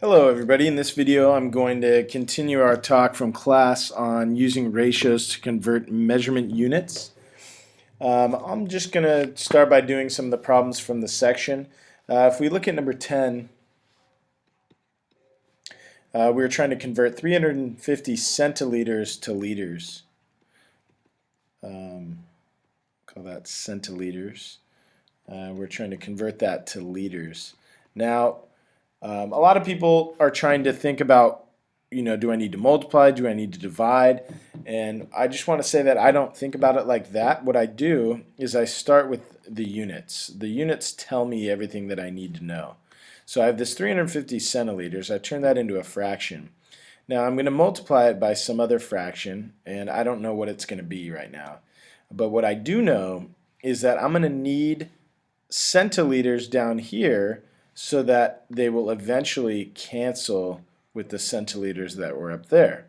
Hello everybody. In this video I'm going to continue our talk from class on using ratios to convert measurement units. I'm just going to start by doing some of the problems from the section. If we look at number 10, we're trying to convert 350 centiliters to liters. Call that centiliters. We're trying to convert that to liters. Now, a lot of people are trying to think about, do I need to multiply? Do I need to divide? And I just want to say that I don't think about it like that. What I do is I start with the units. The units tell me everything that I need to know. So I have this 350 centiliters. I turn that into a fraction. Now I'm going to multiply it by some other fraction, and I don't know what it's going to be right now. But what I do know is that I'm going to need centiliters down here so that they will eventually cancel with the centiliters that were up there.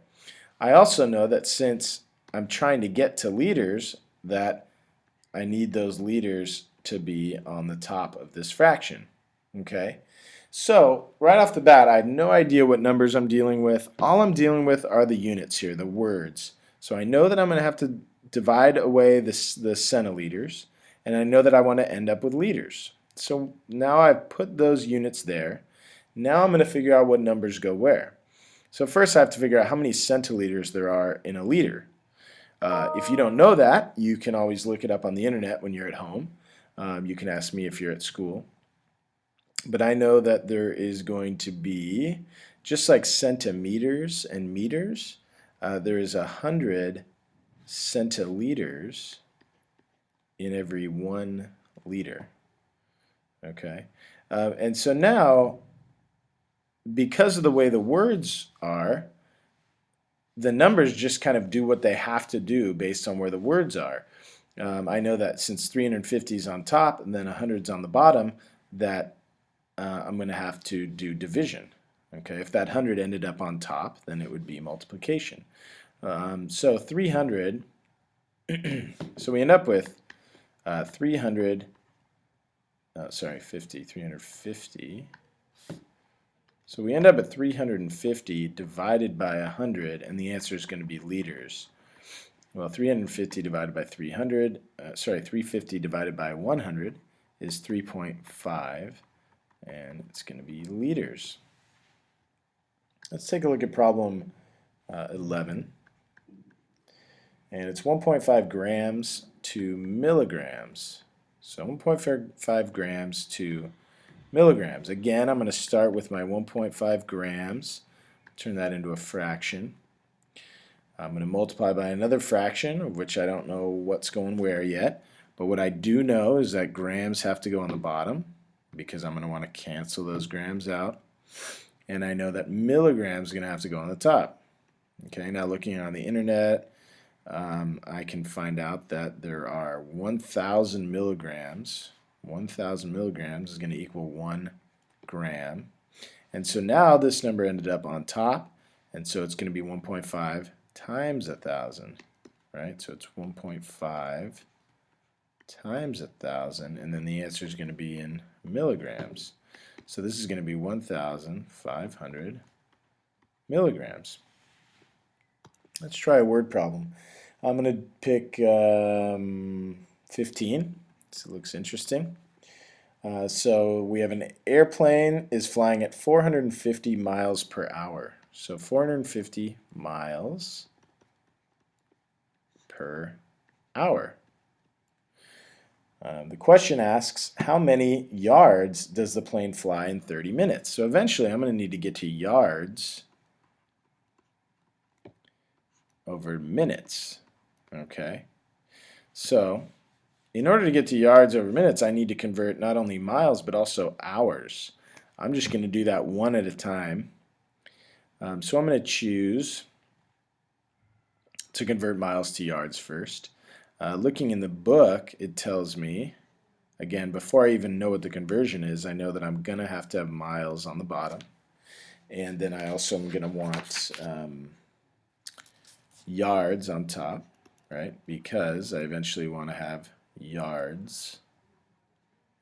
I also know that since I'm trying to get to liters, that I need those liters to be on the top of this fraction. Okay? So, right off the bat, I have no idea what numbers I'm dealing with. All I'm dealing with are the units here, the words. So I know that I'm going to have to divide away the centiliters, and I know that I want to end up with liters. So now I've put those units there. Now I'm going to figure out what numbers go where. So first I have to figure out how many centiliters there are in a liter. If you don't know that, you can always look it up on the internet when you're at home. You can ask me if you're at school. But I know that there is going to be, just like centimeters and meters, there is 100 centiliters in every 1 liter. Okay, and so now, because of the way the words are, the numbers just kind of do what they have to do based on where the words are. I know that since 350 is on top and then 100 is on the bottom, that I'm going to have to do division. Okay, if that 100 ended up on top, then it would be multiplication. So 300, so we end up with 350, 350. So we end up at 350 divided by 100, and the answer is going to be liters. Well, 350 divided by 350 divided by 100 is 3.5, and it's going to be liters. Let's take a look at problem 11. And it's 1.5 grams to milligrams. So 1.5 grams to milligrams. Again, I'm going to start with my 1.5 grams, turn that into a fraction. I'm going to multiply by another fraction, of which I don't know what's going where yet. But what I do know is that grams have to go on the bottom, because I'm going to want to cancel those grams out. And I know that milligrams are going to have to go on the top. Okay, now looking on the internet, I can find out that there are 1,000 milligrams. 1,000 milligrams is going to equal 1 gram. And so now this number ended up on top, and so it's going to be 1.5 times 1,000, right? So it's 1.5 times 1,000, and then the answer is going to be in milligrams. So this is going to be 1,500 milligrams. Let's try a word problem. I'm going to pick 15. This looks interesting. So we have an airplane is flying at 450 miles per hour. So 450 miles per hour. The question asks, how many yards does the plane fly in 30 minutes? So eventually I'm going to need to get to yards over minutes. Okay, so in order to get to yards over minutes, I need to convert not only miles but also hours. I'm just going to do that one at a time. So I'm going to choose to convert miles to yards first. Looking in the book, it tells me, again, before I even know what the conversion is, I know that I'm going to have miles on the bottom. And then I also am going to want yards on top, right? Because I eventually want to have yards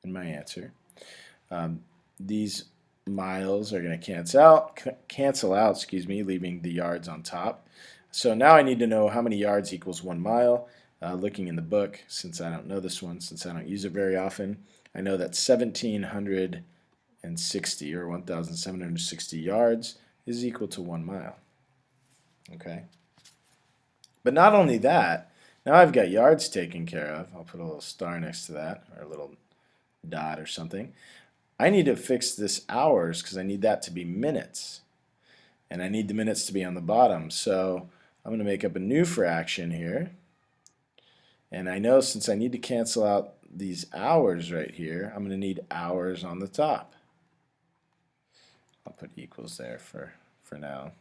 in my answer. These miles are going to cancel out, excuse me, leaving the yards on top. So now I need to know how many yards equals 1 mile. Looking in the book, since I don't know this one, since I don't use it very often, I know that 1,760 or 1,760 yards is equal to 1 mile. Okay. But not only that, now I've got yards taken care of. I'll put a little star next to that, or a little dot or something. I need to fix this hours because I need that to be minutes. And I need the minutes to be on the bottom. So I'm going to make up a new fraction here. And I know since I need to cancel out these hours right here, I'm going to need hours on the top. I'll put equals there for now.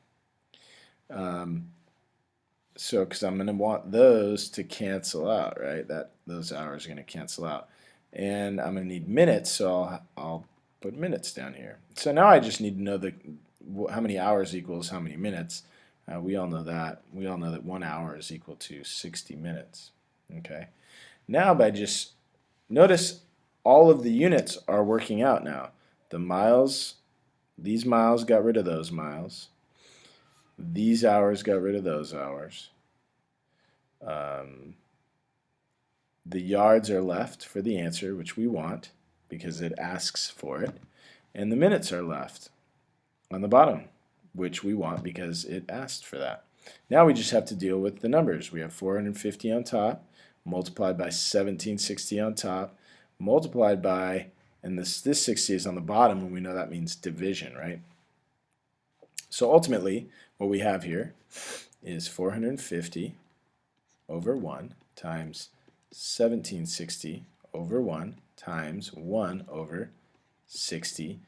So because I'm going to want those to cancel out, right? Those hours are going to cancel out. And I'm going to need minutes, so I'll put minutes down here. So now I just need to know how many hours equals how many minutes. We all know that. We all know that 1 hour is equal to 60 minutes. Okay. Now by just notice all of the units are working out now. The miles, these miles got rid of those miles. These hours got rid of those hours. The yards are left for the answer, which we want because it asks for it. And the minutes are left on the bottom, which we want because it asked for that. Now we just have to deal with the numbers. We have 450 on top, multiplied by 1760 on top, multiplied by, and this 60 is on the bottom, and we know that means division, right? So ultimately, what we have here is 450 over 1 times 1760 over 1 times 1 over 60,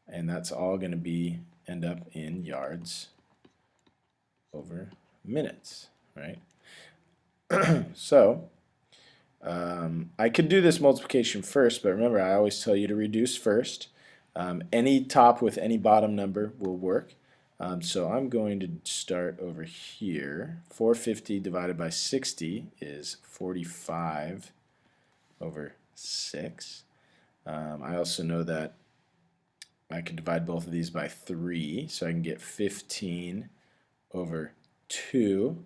and that's all going to end up in yards over minutes, right? So I could do this multiplication first, but remember I always tell you to reduce first. Any top with any bottom number will work. So I'm going to start over here. 450 divided by 60 is 45 over 6. I also know that I can divide both of these by 3, so I can get 15 over 2.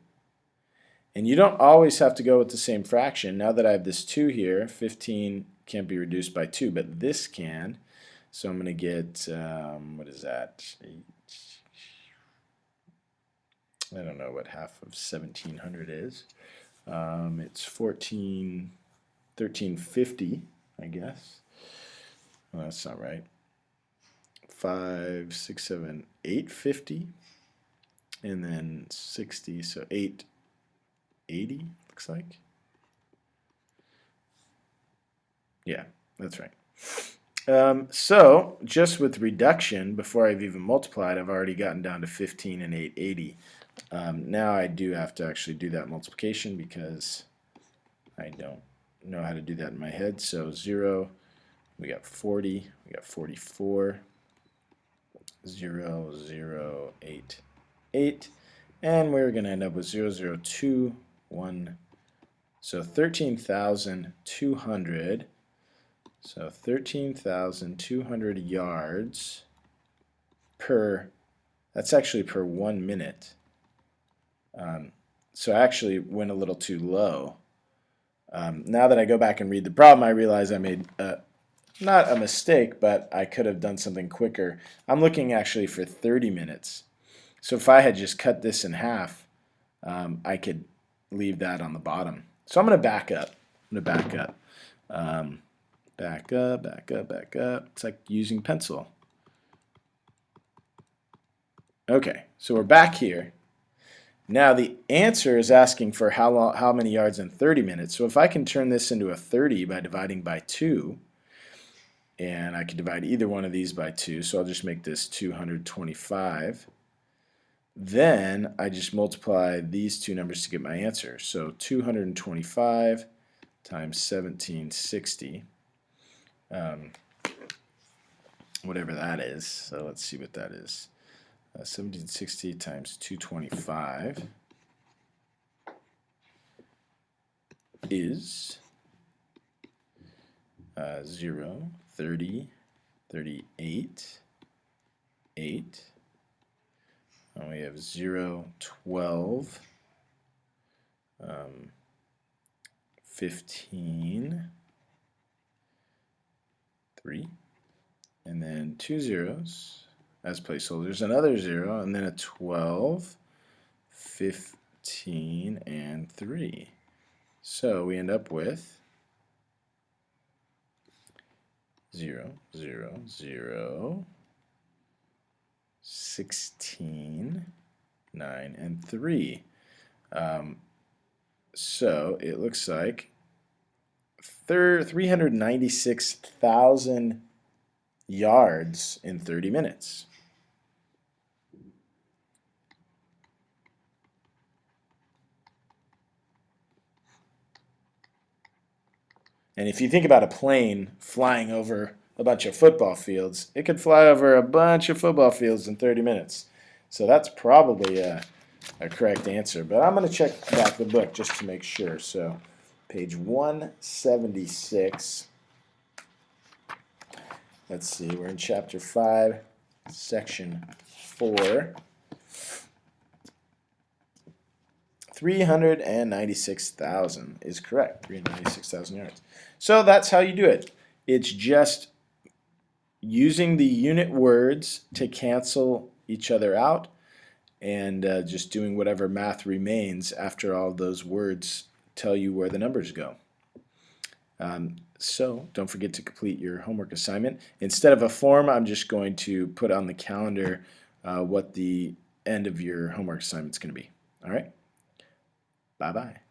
And you don't always have to go with the same fraction. Now that I have this 2 here, 15 can't be reduced by 2, but this can. So I'm going to get, what is that? I don't know what half of 1700 is. It's 1350, I guess. Well, that's not right. 5, 6, 7, 850, and then 60, so 880 looks like. Yeah, that's right. So just with reduction, before I've even multiplied, I've already gotten down to 15 and 880. Now I do have to actually do that multiplication because I don't know how to do that in my head. So 0, we got 40, we got 44, 0, 0, 8, 8, and we're going to end up with 0, 0, 2, 1, so 13,200. So 13,200 yards per, that's actually per 1 minute. So I actually went a little too low. Now that I go back and read the problem, I realize I made not a mistake, but I could have done something quicker. I'm looking actually for 30 minutes. So if I had just cut this in half, I could leave that on the bottom. So I'm going to back up. Back up, back up, back up. It's like using pencil. Okay, so we're back here. Now the answer is asking for how many yards in 30 minutes. So if I can turn this into a 30 by dividing by 2, and I can divide either one of these by 2, so I'll just make this 225. Then I just multiply these two numbers to get my answer. So 225 times 1760, whatever that is. So let's see what that is. 1760 times 225 is 0, 30, 38, 8. And we have 0, 12, 15, 3, and then 2 zeros as placeholders, another 0, and then a 12, 15, and 3. So we end up with 0, 0, 0, 16, 9, and 3. So it looks like 396,000 yards in 30 minutes. And if you think about a plane flying over a bunch of football fields, it could fly over a bunch of football fields in 30 minutes. So that's probably a correct answer. But I'm going to check back the book just to make sure. So page 176. Let's see, we're in chapter 5, section 4. 396,000 is correct. 396,000 yards. So that's how you do it. It's just using the unit words to cancel each other out and just doing whatever math remains after all those words tell you where the numbers go. So don't forget to complete your homework assignment. Instead of a form, I'm just going to put on the calendar what the end of your homework assignment is going to be. All right? Bye-bye.